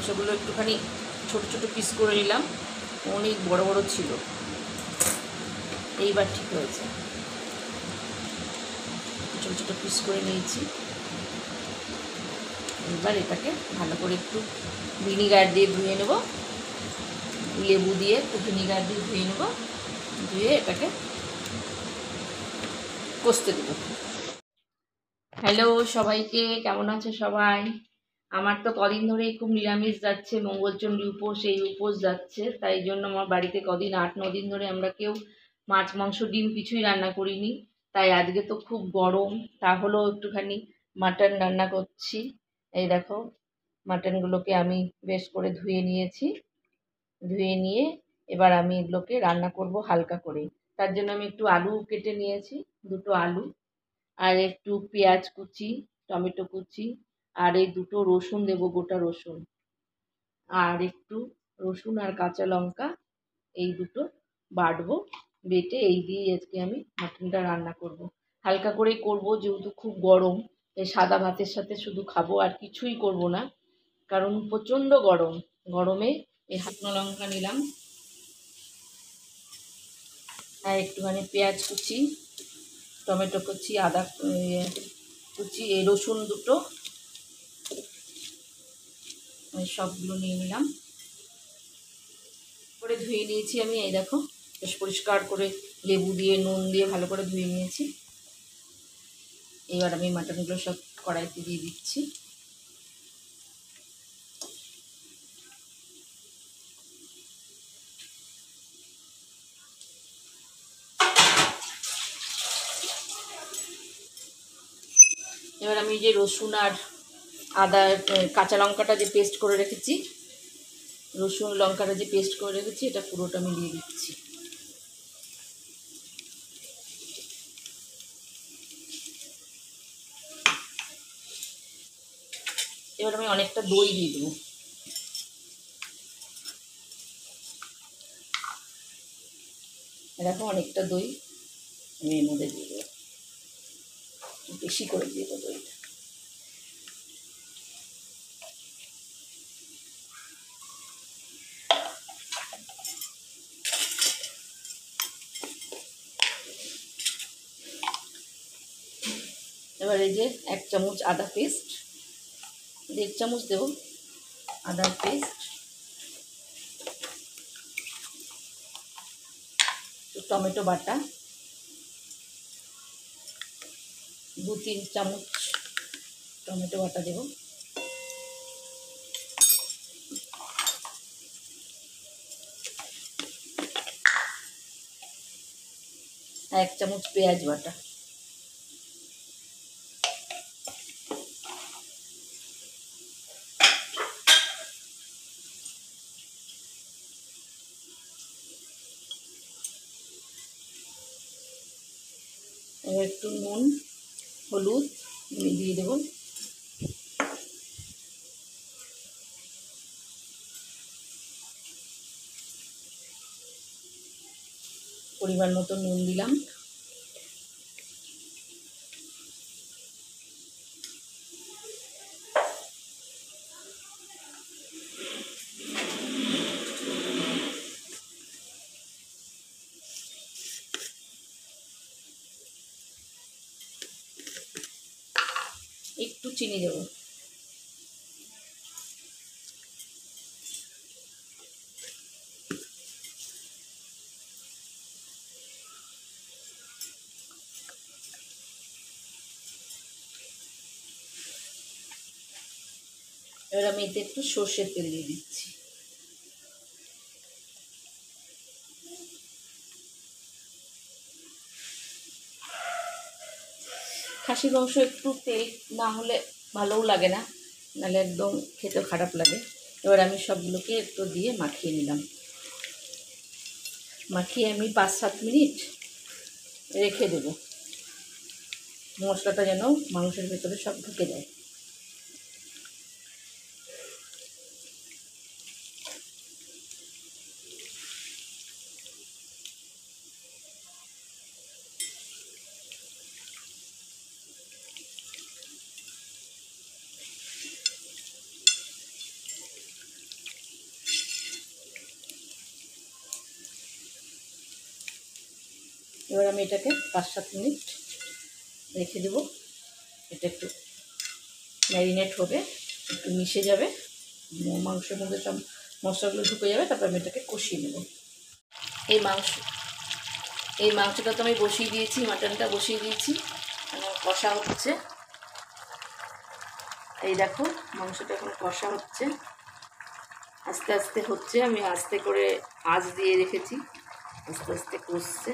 মাংসগুলো একটুখানি ছোট ছোট পিস করে নিলাম, অনেক বড় বড় ছিল। এইবার ঠিক হয়েছে, ছোট ছোট পিস করে নিয়েছি। এবার এটাকে ভালো করে একটু ভিনিগার দিয়ে ধুয়ে নেব, লেবু দিয়ে একটু ভিনিগার দিয়ে ধুয়ে নেব, ধুয়ে এটাকে কষতে দেব। হ্যালো সবাইকে, কেমন আছে সবাই? আমার তো কদিন ধরেই খুব নিরামিষ যাচ্ছে, মঙ্গলচণ্ডী উপোস, এই উপোস যাচ্ছে। তাই জন্য আমার বাড়িতে কদিন 8-9 দিন ধরে আমরা কেউ মাছ মাংস ডিম কিছুই রান্না করিনি। তাই আজকে তো খুব গরম, তাহলেও একটুখানি মাটন রান্না করছি। এই দেখো, মাটনগুলোকে আমি বেশ করে ধুয়ে নিয়েছি। ধুয়ে নিয়ে এবার আমি এগুলোকে রান্না করব হালকা করে। তার জন্য আমি একটু আলু কেটে নিয়েছি, 2টো আলু, আর একটু পেঁয়াজ কুচি, টমেটো কুচি, আর এই 2টো রসুন দেবো, গোটা রসুন, আর একটু রসুন আর কাঁচা লঙ্কা, এই 2টো বাটবো। বেটে এই দিয়ে আজকে আমি মাটনটা রান্না করব। হালকা করেই করব, যেহেতু খুব গরম। এই সাদা ভাতের সাথে শুধু খাবো, আর কিছুই করব না, কারণ প্রচণ্ড গরম। গরমে এই শুকনো লঙ্কা নিলাম, আর একটুখানি পেঁয়াজ কুচি, টমেটো কুচি, আদা কুচি, এই রসুন 2টো, সবগুলো নিয়ে নিলাম। করে ধুয়ে নিয়েছি আমি, এই দেখো বেশ পরিষ্কার করে লেবু দিয়ে নুন দিয়ে ভালো করে ধুয়ে নিয়েছি। এবার আমি মাটনগুলো সব কড়াইতে দিয়ে দিচ্ছি। এবার আমি যে রসুন আর আদা কাঁচা লঙ্কাটা যে পেস্ট করে রেখেছি, রসুন লঙ্কাটা যে পেস্ট করে রেখেছি, এটা পুরোটা আমি দিয়ে দিচ্ছি। এবার আমি অনেকটা দই দিয়ে দেবো। দেখো অনেকটা দই আমি এর মধ্যে দিয়ে দেবো, বেশি করে দিয়ে দেবো দইটা। এবার এই যে 1 চামচ আদা পেস্ট, 1.5 চামচ দেবো আদার পেস্ট, টমেটো বাটা 2-3 চামচ টমেটো বাটা দেবো, আর 1 চামচ পেঁয়াজ বাটা। এবার একটু নুন হলুদ দিয়ে দেবো। পরিমাণ মতো নুন দিলাম। একটু চিনি দেবো। এবার আমি এতে একটু সর্ষের তেল দিয়ে দিচ্ছি। খাসির মাংস একটু তেল না হলে ভালোও লাগে না, নাহলে একদম খেতে খারাপ লাগে। এবার আমি সবগুলোকে একটু দিয়ে মাখিয়ে নিলাম। মাখিয়ে আমি 5-7 মিনিট রেখে দেবো, মশলাটা যেন মাংসের ভেতরে সব ঢুকে যায়। এবার আমি এটাকে 5-7 মিনিট রেখে দেবো। এটা একটু ম্যারিনেট হবে, একটু মিশে যাবে, মাংসের মধ্যে সব মশলাগুলো ঢুকে যাবে। তারপর আমি এটাকে কষিয়ে নেব। এই মাংসটা তো আমি বসিয়ে দিয়েছি, মাটনটা বসিয়ে দিয়েছি, কষা হচ্ছে। এই দেখো মাংসটা এখন কষা হচ্ছে, আস্তে আস্তে হচ্ছে। আমি আস্তে করে আঁচ দিয়ে রেখেছি, আস্তে আস্তে কষছে।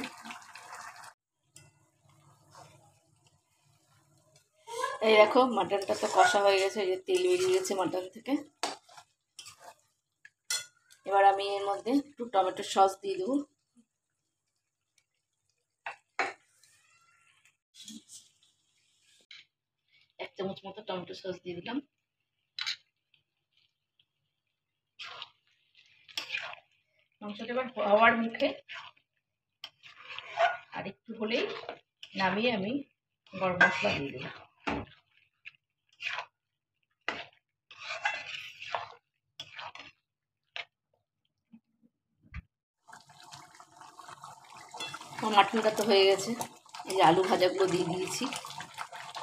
এই দেখো মাটনটা তো কষা হয়ে গেছে, এই যে তেল বেরিয়ে গেছে মাটন থেকে। এবার আমি এর মধ্যে একটু টমেটো সস দিয়ে দেবো। এক চামচ মতো টমেটো সস দিয়ে দিলাম। মাংসটা এবার হওয়ার মুখে, আর একটু হলেই নামিয়ে আমি গরম মশলা দিয়ে দিলাম। মাটনটা তো হয়ে গেছে। এই যে আলু ভাজাগুলো দিয়ে দিয়েছি,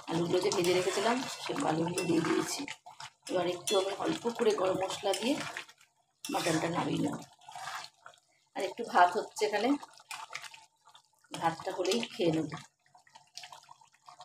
আলুগুলো যে ভেজে রেখেছিলাম সেই আলুগুলো দিয়ে দিয়েছি। এবার একটু আমি অল্প করে গরম মশলা দিয়ে মাটনটা নামিয়ে নেব। আর একটু ভাত হচ্ছে এখানে, ভাতটা হলেই খেয়ে নেব।